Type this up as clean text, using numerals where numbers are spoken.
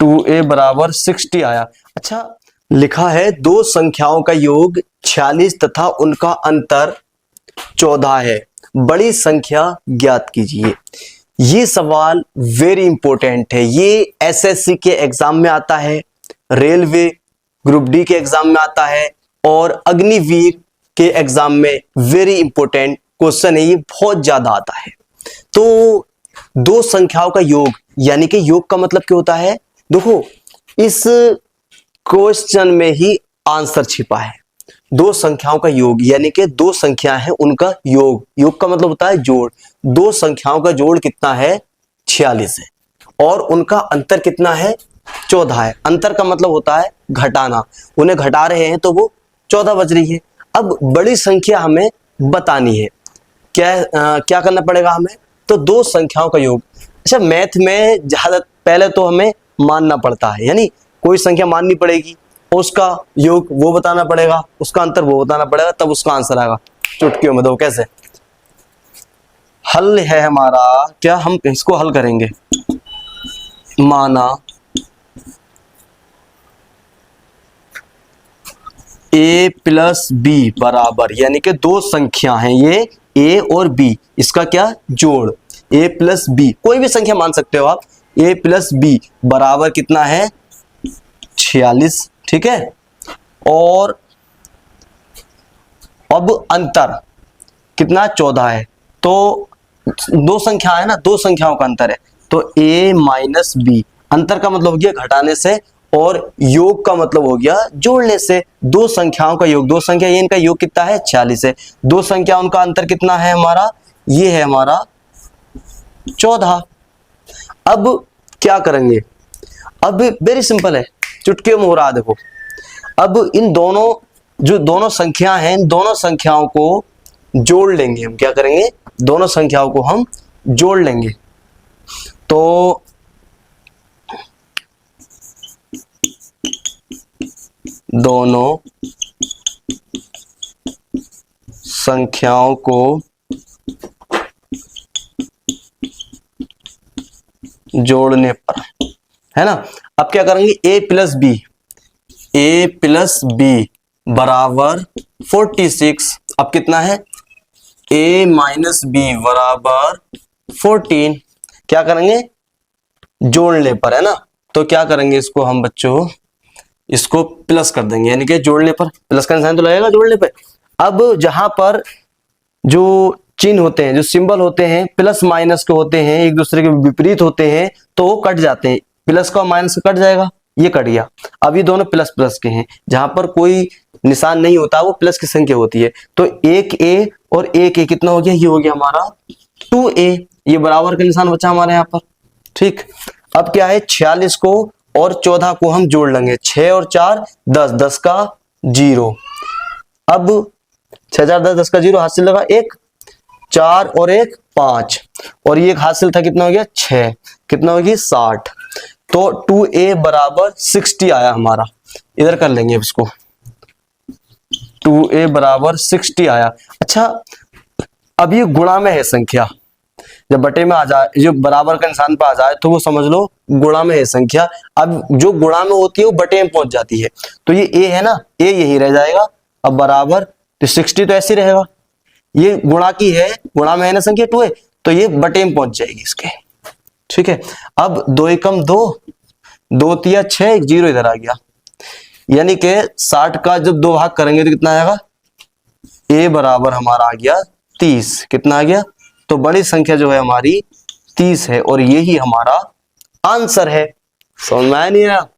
2a बराबर 60 आया। अच्छा, लिखा है दो संख्याओं का योग 46 तथा उनका अंतर 14 है, बड़ी संख्या ज्ञात कीजिए। ये सवाल वेरी इंपॉर्टेंट है, ये एसएससी के एग्जाम में आता है, रेलवे ग्रुप डी के एग्जाम में आता है और अग्निवीर के एग्जाम में वेरी इंपॉर्टेंट क्वेश्चन है, ये बहुत ज्यादा आता है। तो दो संख्याओं का योग, यानी कि योग का मतलब क्या होता है, देखो इस क्वेश्चन में ही आंसर छिपा है। दो संख्याओं का योग यानी कि दो संख्या है उनका योग, योग का मतलब होता है जोड़। दो संख्याओं का जोड़ कितना है, 46 है, और उनका अंतर कितना है, 14 है। अंतर का मतलब होता है घटाना, उन्हें घटा रहे हैं तो वो 14 बच रही है। अब बड़ी संख्या हमें बतानी है, क्या करना पड़ेगा हमें, तो दो संख्याओं का योग। अच्छा, मैथ में ज्यादा पहले तो हमें मानना पड़ता है, यानी कोई संख्या माननी पड़ेगी, उसका योग वो बताना पड़ेगा, उसका अंतर वो बताना पड़ेगा, तब उसका आंसर आएगा। चुटकियों में दो कैसे हल है हमारा, क्या हम इसको हल करेंगे, माना a प्लस बी बराबर, यानी कि दो संख्या हैं ये a और b, इसका क्या जोड़, a प्लस बी, कोई भी संख्या मान सकते हो आप, a प्लस बी बराबर कितना है, 46, ठीक है। और अब अंतर कितना, 14 है, तो दो संख्या है ना, दो संख्याओं का अंतर है, तो a माइनस बी, अंतर का मतलब हो गया घटाने से, और योग का मतलब हो गया जोड़ने से। दो संख्याओं का योग, दो संख्या ये इनका योग कितना है, 46 है, दो संख्या उनका अंतर कितना है हमारा, ये है हमारा 14। अब क्या करेंगे, अब वेरी सिंपल है, चुटकियों में हो रहा है, देखो अब इन दोनों जो दोनों संख्या हैं, इन दोनों संख्याओं को जोड़ लेंगे हम, क्या करेंगे, दोनों संख्याओं को हम जोड़ लेंगे। तो दोनों संख्याओं को जोड़ने पर, है ना, अब क्या करेंगे, a प्लस बी बराबर 46, अब कितना है, a माइनस बी बराबर 14, क्या करेंगे, जोड़ने पर, है ना। तो क्या करेंगे इसको हम बच्चों, इसको प्लस कर देंगे, यानी कि जोड़ने पर प्लस का निशान तो लगेगा जोड़ने पर। अब जहां पर जो चिन्ह होते हैं, जो सिंबल होते हैं प्लस माइनस के होते हैं, एक दूसरे के विपरीत होते हैं, तो वो कट जाते हैं, प्लस का माइनस का कट जाएगा, ये कट गया। अब ये दोनों प्लस प्लस के हैं, जहां पर कोई निशान नहीं होता वो प्लस की संख्या होती है, तो एक ए और एक ए कितना हो गया, ये हो गया हमारा 2a, ये बराबर का निशान बचा हमारे यहाँ पर, ठीक। अब क्या है, 46 को और 14 को हम जोड़ लेंगे, 6 और 4 10, 10 का 0, अब 6 4 10, 10 का 0 हाथ से लगा, 1 4 और 1 5, और ये एक हासिल था, कितना हो गया 6, कितना हो गया 60, तो 2a बराबर 60 आया हमारा। इधर कर लेंगे इसको, 2a बराबर 60 आया। अच्छा, अब ये गुणा में है संख्या, जब बटे में आ जाए, जो बराबर का निशान पे आ जाए तो वो समझ लो गुणा में है संख्या। अब जो गुणा में होती है वो बटे में पहुंच जाती है, तो ये a है ना, a यही रह जाएगा, अब बराबर, तो 60 तो ऐसे रहेगा, ये गुणा की है, गुणा में है ना संख्या 2 है, तो ये बटे में पहुंच जाएगी इसके, ठीक है। अब 2 एकम 2, 2 तिया 6, 1 0 इधर आ गया, यानी कि 60 का जब 2 भाग करेंगे तो कितना आएगा, a बराबर हमारा आ गया 30, कितना आ गया, तो बड़ी संख्या जो है हमारी 30 है, और यही हमारा आंसर है। समझ में आया नहीं आया?